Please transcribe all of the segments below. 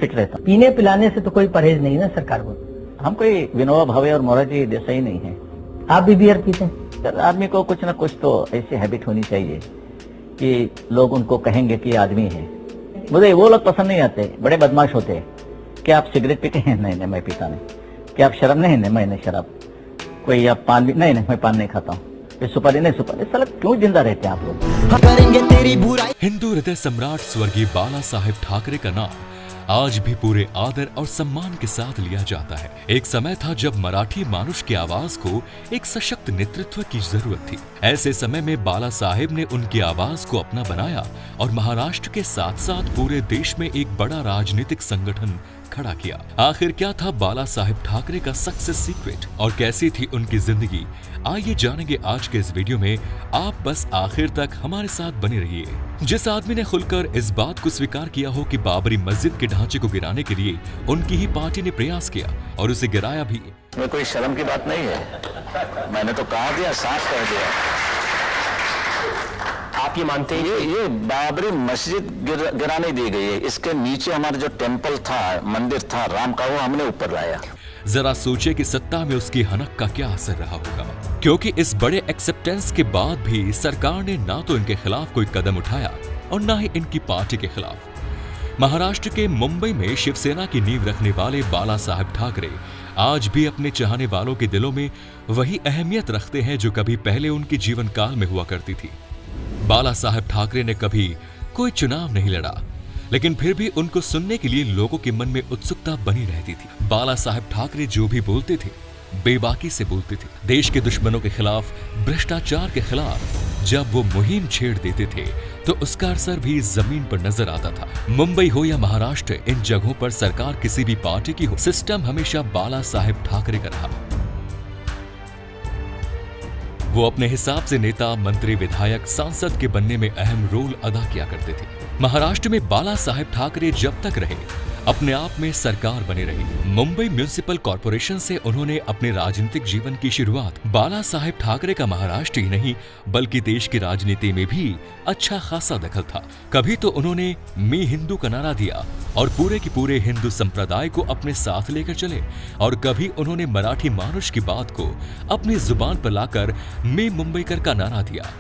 Fit रहता हूँ। पीने पिलाने से तो कोई परहेज नहीं है ना सरकार को। हम कोई विनोबा भावे और मोरारजी देसाई नहीं है। आप भी बियर पीते हैं? सर, आदमी को कुछ ना कुछ तो ऐसी हैबिट होनी चाहिए कि लोग उनको कहेंगे कि आदमी है। मुझे वो लोग पसंद नहीं आते, बड़े बदमाश होते हैं। क्या आप सिगरेट पीते हैं? नहीं, मैं पीता नहीं। क्या आप शराब? नहीं, मैं नहीं शराब। कोई आप पान भी? नहीं, मैं पान नहीं खाता हूँ। सुपारी? नहीं सुपारी। साला क्यों जिंदा रहते हैं आप लोग? करेंगे तेरी बुराई। हिंदू हृदय सम्राट स्वर्गीय बाला साहेब ठाकरे का नाम आज भी पूरे आदर और सम्मान के साथ लिया जाता है। एक समय था जब मराठी मानुष की आवाज को एक सशक्त नेतृत्व की जरूरत थी। ऐसे समय में बाला साहेब ने उनकी आवाज को अपना बनाया और महाराष्ट्र के साथ साथ पूरे देश में एक बड़ा राजनीतिक संगठन खड़ा किया। आखिर क्या था बाला साहेब ठाकरे का सक्सेस सीक्रेट और कैसी थी उनकी जिंदगी? आइए जानेंगे आज के इस वीडियो में। आप बस आखिर तक हमारे साथ बने रहिए। जिस आदमी ने खुलकर इस बात को स्वीकार किया हो कि बाबरी मस्जिद के ढांचे को गिराने के लिए उनकी ही पार्टी ने प्रयास किया और उसे गिराया भी। ये कोई शर्म की बात नहीं है। मैंने तो कहा दिया, साफ कह दिया। आप ये मानते हैं? ये बाबरी मस्जिद गिराने दी गई है। इसके नीचे हमारा जो टेम्पल था, मंदिर था राम का, वो हमने ऊपर लाया। जरा सोचे कि सत्ता में उसकी हनक का क्या असर रहा होगा, क्योंकि इस बड़े एक्सेप्टेंस के बाद भी सरकार ने ना तो इनके खिलाफ कोई कदम उठाया और ना ही इनकी पार्टी के खिलाफ। महाराष्ट्र के मुंबई में शिवसेना की नींव रखने वाले बाला साहेब ठाकरे आज भी अपने चाहने वालों के दिलों में वही अहमियत रखते हैं जो कभी पहले उनके जीवन काल में हुआ करती थी। बाला साहेब ठाकरे ने कभी कोई चुनाव नहीं लड़ा, लेकिन फिर भी उनको सुनने के लिए लोगों के मन में उत्सुकता बनी रहती थी। बाला साहेब ठाकरे जो भी बोलते थे बेबाकी से बोलते थे। देश के दुश्मनों के खिलाफ, भ्रष्टाचार के खिलाफ जब वो मुहिम छेड़ देते थे तो उसका असर भी जमीन पर नजर आता था। मुंबई हो या महाराष्ट्र, इन जगहों पर सरकार किसी भी पार्टी की हो, सिस्टम हमेशा बाला साहेब ठाकरे का रहा। वो अपने हिसाब से नेता, मंत्री, विधायक, सांसद के बनने में अहम रोल अदा किया करते थे। महाराष्ट्र में बाला साहेब ठाकरे जब तक रहे अपने आप में सरकार बने रही। मुंबई म्युनिसिपल कॉर्पोरेशन से उन्होंने अपने राजनीतिक जीवन की शुरुआत। बाला साहेब ठाकरे का महाराष्ट्र ही नहीं बल्कि देश की राजनीति में भी अच्छा खासा दखल था। कभी तो उन्होंने मी हिंदू का नारा दिया और पूरे की पूरे हिंदू संप्रदाय को अपने साथ लेकर चले, और कभी उन्होंने मराठी मानुष की बात को अपनी जुबान पर लाकर मी मुंबईकर का नारा दिया।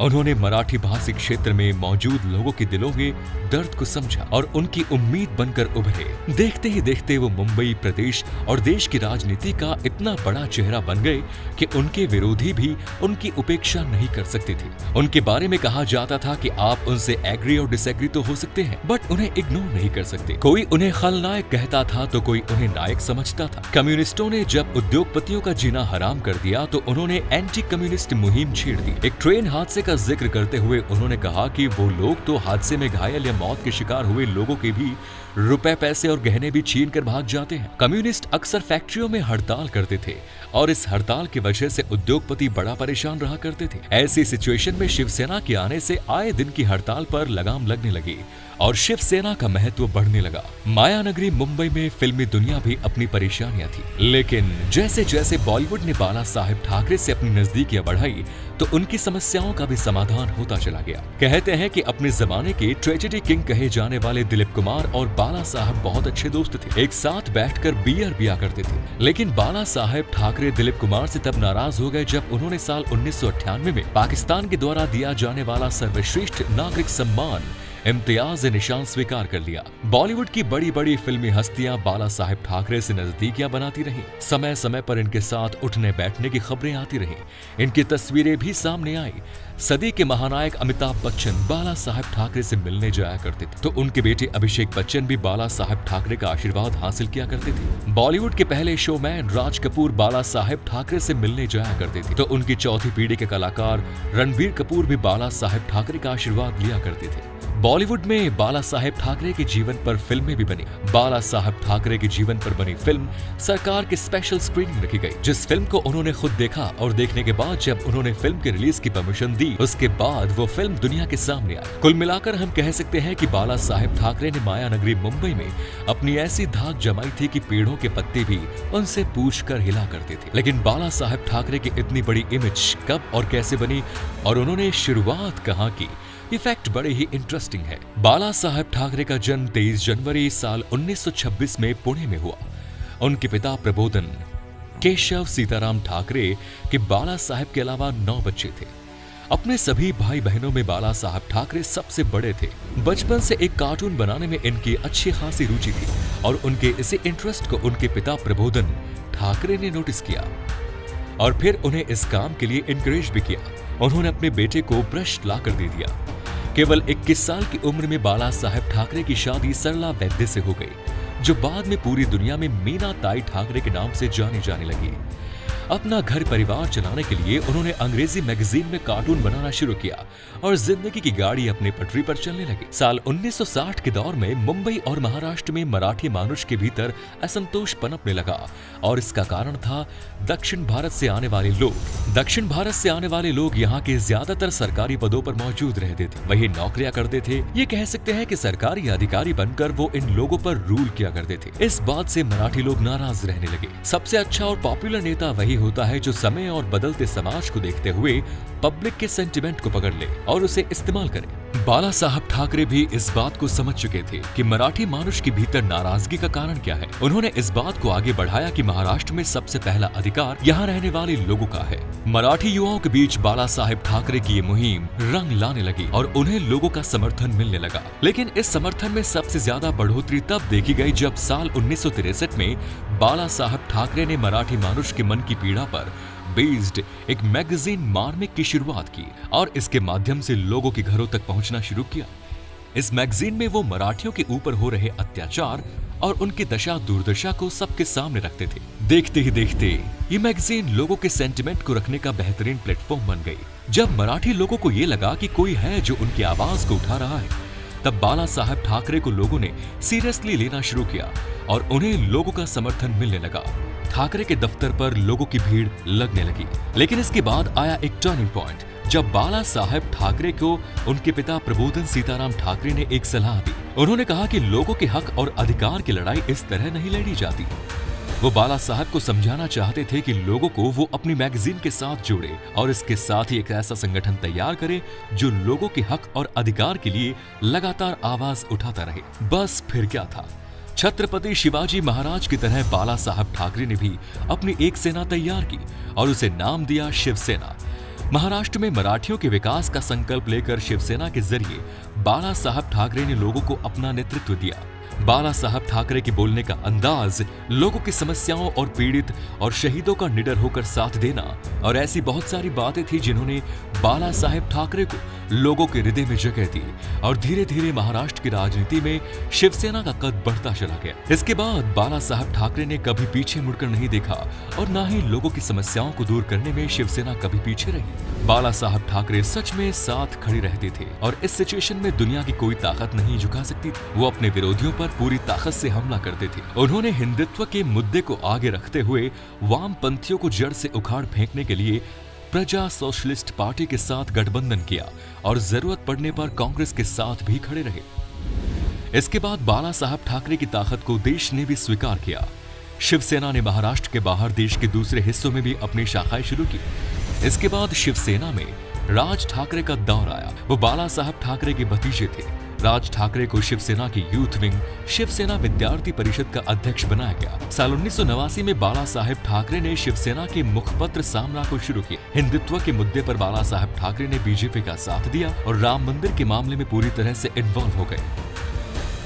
उन्होंने मराठी भाषी क्षेत्र में मौजूद लोगों के दिलों में दर्द को समझा और उनकी उम्मीद बनकर उभरे। देखते ही देखते वो मुंबई, प्रदेश और देश की राजनीति का इतना बड़ा चेहरा बन गए कि उनके विरोधी भी उनकी उपेक्षा नहीं कर सकते थे। उनके बारे में कहा जाता था कि आप उनसे एग्री और डिसएग्री तो हो सकते हैं, बट उन्हें इग्नोर नहीं कर सकते। कोई उन्हें खलनायक कहता था तो कोई उन्हें नायक समझता था। कम्युनिस्टों ने जब उद्योगपतियों का जीना हराम कर दिया तो उन्होंने एंटी कम्युनिस्ट मुहिम छेड़ दी। एक ट्रेन हादसे का जिक्र करते हुए उन्होंने कहा कि वो लोग तो हादसे में घायल या मौत के शिकार हुए लोगों के भी रुपए, पैसे और गहने भी छीन कर भाग जाते हैं। कम्युनिस्ट अक्सर फैक्ट्रियों में हड़ताल करते थे और इस हड़ताल की वजह से उद्योगपति बड़ा परेशान रहा करते थे। ऐसी सिचुएशन में शिवसेना के आने से आए दिन की हड़ताल पर लगाम लगने लगी और शिवसेना का महत्व बढ़ने लगा। माया नगरी मुंबई में फिल्मी दुनिया भी अपनी परेशानियां थी, लेकिन जैसे जैसे बॉलीवुड ने बाला साहेब ठाकरे से अपनी नजदीकियां बढ़ाई तो उनकी समस्याओं का भी समाधान होता चला गया। कहते हैं कि अपने जमाने के ट्रेजेडी किंग कहे जाने वाले दिलीप कुमार और बाला साहब बहुत अच्छे दोस्त थे। एक साथ बैठकर बियर पिया करते थे। लेकिन बाला साहेब ठाकरे दिलीप कुमार से तब नाराज हो गए जब उन्होंने साल 1998 में पाकिस्तान के द्वारा दिया जाने वाला सर्वश्रेष्ठ नागरिक सम्मान इम्तियाज निशान स्वीकार कर लिया। बॉलीवुड की बड़ी बड़ी फिल्मी हस्तियां बाला साहेब ठाकरे से नजदीकियां बनाती रहीं। समय समय पर इनके साथ उठने बैठने की खबरें आती रहीं। इनकी तस्वीरें भी सामने आई। सदी के महानायक अमिताभ बच्चन बाला साहेब ठाकरे से मिलने जाया करते थे, तो उनके बेटे अभिषेक बच्चन भी बाला साहेब ठाकरे का आशीर्वाद हासिल किया करते थे। बॉलीवुड के पहले शोमैन राज कपूर बाला साहेब ठाकरे से मिलने जाया करते थे, तो उनकी चौथी पीढ़ी के कलाकार रणबीर कपूर भी बाला साहेब ठाकरे का आशीर्वाद लिया करते थे। बॉलीवुड में बाला साहेब ठाकरे के जीवन पर फिल्में भी बनी। बाला साहेब ठाकरे के जीवन पर बनी फिल्म सरकार की स्पेशल स्क्रीनिंग रखी गई। जिस फिल्म को उन्होंने खुद देखा और देखने के बाद जब उन्होंने फिल्म के रिलीज की परमिशन दी, उसके बाद वो फिल्म दुनिया के सामने आई। कुल मिलाकर हम कह सकते हैं कि बाला साहेब ठाकरे ने माया नगरी मुंबई में अपनी ऐसी धाक जमाई थी कि पेड़ों के पत्ते भी उनसे पूछकर हिला करते थे। लेकिन बाला साहेब ठाकरे की इतनी बड़ी इमेज कब और कैसे बनी और उन्होंने शुरुआत कहाँ की, ये फैक्ट बड़े ही इंटरेस्टिंग है। बाला साहेब ठाकरे का जन्म 23 जनवरी साल 1926 में पुणे में हुआ। उनके पिता प्रबोधन केशव सीताराम ठाकरे के बाला साहेब के अलावा 9 बच्चे थे। अपने सभी भाई बहनों में बाला साहब ठाकरे सबसे बड़े थे। बचपन से एक कार्टून बनाने में इनकी अच्छी खासी रुचि थी और उनके इसी इंटरेस्ट को उनके पिता प्रबोधन ठाकरे ने नोटिस किया और फिर उन्हें इस काम के लिए इंकरेज भी किया। उन्होंने अपने बेटे को ब्रश ला कर दे दिया। केवल 21 साल की उम्र में बाला साहेब ठाकरे की शादी सरला वैद्य से हो गई, जो बाद में पूरी दुनिया में मीना ताई ठाकरे के नाम से जानी जाने लगी। अपना घर परिवार चलाने के लिए उन्होंने अंग्रेजी मैगजीन में कार्टून बनाना शुरू किया और जिंदगी की गाड़ी अपने पटरी पर चलने लगी। साल 1960 के दौर में मुंबई और महाराष्ट्र में मराठी मानुष के भीतर असंतोष पनपने लगा और इसका कारण था दक्षिण भारत से आने वाले लोग। दक्षिण भारत से आने वाले लोग यहाँ के ज्यादातर सरकारी पदों पर मौजूद रहते थे, वही नौकरियां करते थे। ये कह सकते हैं कि सरकारी अधिकारी बनकर वो इन लोगों पर रूल किया करते थे। इस बात से मराठी लोग नाराज रहने लगे। सबसे अच्छा और पॉपुलर नेता वही होता है जो समय और बदलते समाज को देखते हुए पब्लिक के सेंटिमेंट को पकड़ ले और उसे इस्तेमाल करे। बाला साहब ठाकरे भी इस बात को समझ चुके थे कि मराठी मानुष के भीतर नाराजगी का कारण क्या है। उन्होंने इस बात को आगे बढ़ाया कि महाराष्ट्र में सबसे पहला अधिकार यहाँ रहने वाले लोगों का है। मराठी युवाओं के बीच बाला साहेब ठाकरे की ये मुहिम रंग लाने लगी और उन्हें लोगों का समर्थन मिलने लगा। लेकिन इस समर्थन में सबसे ज्यादा बढ़ोतरी तब देखी गई जब साल 1963 में बाला साहब ठाकरे ने मराठी मानुष के मन की पीड़ा पर बेस्ड एक मैगजीन मार्मिक की शुरुआत की और इसके माध्यम से लोगों के घरों तक पहुंचना शुरू किया। इस मैगजीन में वो मराठियों के ऊपर हो रहे अत्याचार और उनकी दशा दुर्दशा को सबके सामने रखते थे। देखते ही देखते ये मैगजीन लोगों के सेंटिमेंट को रखने का बेहतरीन प्लेटफॉर्म बन गई। जब मराठी लोगों को ये लगा कि कोई है जो उनकी आवाज को उठा रहा है, तब बाला साहब ठाकरे को लोगों ने सीरियसली लेना शुरू किया और उन्हें लोगों का समर्थन मिलने लगा। ठाकरे के दफ्तर पर लोगों की भीड़ लगने लगी। लेकिन इसके बाद आया एक टर्निंग पॉइंट जब बाला साहब ठाकरे को उनके पिता प्रबोधन सीताराम ठाकरे ने एक सलाह दी। उन्होंने कहा कि लोगों के हक और अधिकार की लड़ाई इस तरह नहीं लड़ी जाती। वो बाला साहब को समझाना चाहते थे कि लोगों को वो अपनी मैगजीन के साथ जोड़े और इसके साथ ही एक ऐसा संगठन तैयार करे जो लोगों के हक और अधिकार के लिए लगातार आवाज उठाता रहे। बस फिर क्या था, छत्रपति शिवाजी महाराज की तरह बाला साहब ठाकरे ने भी अपनी एक सेना तैयार की और उसे नाम दिया शिवसेना। महाराष्ट्र में मराठियों के विकास का संकल्प लेकर शिवसेना के जरिए बाला साहब ठाकरे ने लोगों को अपना नेतृत्व दिया। बाला साहब ठाकरे के बोलने का अंदाज, लोगों की समस्याओं और पीड़ित और शहीदों का निडर होकर साथ देना और ऐसी बहुत सारी बातें थी जिन्होंने बाला साहेब ठाकरे को लोगों के हृदय में जगह दी और धीरे धीरे महाराष्ट्र की राजनीति में शिवसेना का कद बढ़ता चला गया। इसके बाद बाला साहब ठाकरे ने कभी पीछे मुड़कर नहीं देखा और न ही लोगों की समस्याओं को दूर करने में शिवसेना कभी पीछे रही। बाला साहब ठाकरे सच में साथ खड़े रहते थे और इस सिचुएशन में दुनिया की कोई ताकत नहीं झुका सकती थी। वो अपने विरोधियों पर पूरी ताकत से हमला करते थे। उन्होंने हिंदुत्व के मुद्दे को आगे रखते हुए वामपंथियों को जड़ से उखाड़ फेंकने के लिए प्रजा सोशलिस्ट पार्टी के साथ गठबंधन किया और जरूरत पड़ने पर कांग्रेस के साथ भी खड़े रहे। इसके बाद बाला साहब ठाकरे की ताकत को देश ने भी स्वीकार किया। शिवसेना ने महाराष्ट्र के बाहर देश के दूसरे हिस्सों में भी अपनी शाखाएं शुरू की। इसके बाद शिवसेना में राज ठाकरे का दौर आया। वो बाला साहब ठाकरे के भतीजे थे। राज ठाकरे को शिवसेना की यूथ विंग शिवसेना विद्यार्थी परिषद का अध्यक्ष बनाया गया। साल 1989 में बाला साहेब ठाकरे ने शिवसेना के मुखपत्र सामना को शुरू किया। हिंदुत्व के मुद्दे पर बाला साहेब ठाकरे ने बीजेपी का साथ दिया और राम मंदिर के मामले में पूरी तरह से इन्वॉल्व हो गए।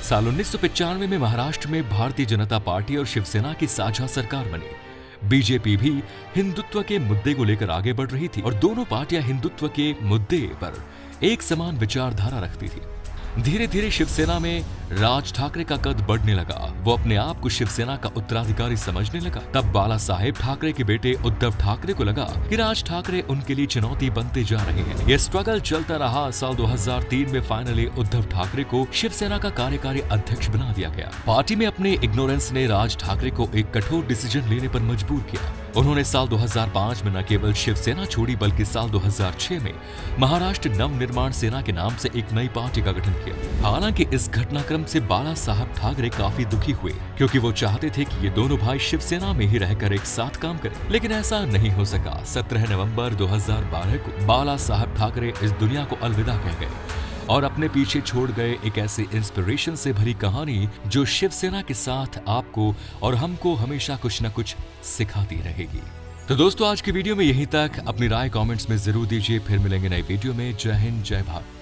साल 1995 में महाराष्ट्र में भारतीय जनता पार्टी और शिवसेना की साझा सरकार बनी। बीजेपी भी हिंदुत्व के मुद्दे को लेकर आगे बढ़ रही थी और दोनों पार्टियां हिंदुत्व के मुद्दे पर एक समान विचारधारा रखती थी। धीरे धीरे शिवसेना में राज ठाकरे का कद बढ़ने लगा। वो अपने आप को शिवसेना का उत्तराधिकारी समझने लगा। तब बाला साहेब ठाकरे के बेटे उद्धव ठाकरे को लगा कि राज ठाकरे उनके लिए चुनौती बनते जा रहे हैं। यह स्ट्रगल चलता रहा। साल 2003 में फाइनली उद्धव ठाकरे को शिवसेना का कार्यकारी अध्यक्ष बना दिया गया। पार्टी में अपने इग्नोरेंस ने राज ठाकरे को एक कठोर डिसीजन लेने पर मजबूर किया। उन्होंने साल 2005 में न केवल शिवसेना छोड़ी बल्कि साल 2006 में महाराष्ट्र नवनिर्माण सेना के नाम से एक नई पार्टी का गठन किया। हालांकि इस घटनाक्रम से बाला साहब ठाकरे काफी दुखी हुए क्योंकि वो चाहते थे कि ये दोनों भाई शिवसेना में ही रहकर एक साथ काम करें, लेकिन ऐसा नहीं हो सका। 17 नवंबर 2012 को बाला साहब ठाकरे इस दुनिया को अलविदा कह गए। और अपने पीछे छोड़ गए एक ऐसे इंस्पिरेशन से भरी कहानी जो शिवसेना के साथ आपको और हमको हमेशा कुछ न कुछ सिखाती रहेगी। तो दोस्तों आज की वीडियो में यहीं तक। अपनी राय कमेंट्स में जरूर दीजिए। फिर मिलेंगे नई वीडियो में। जय हिंद, जय भारत।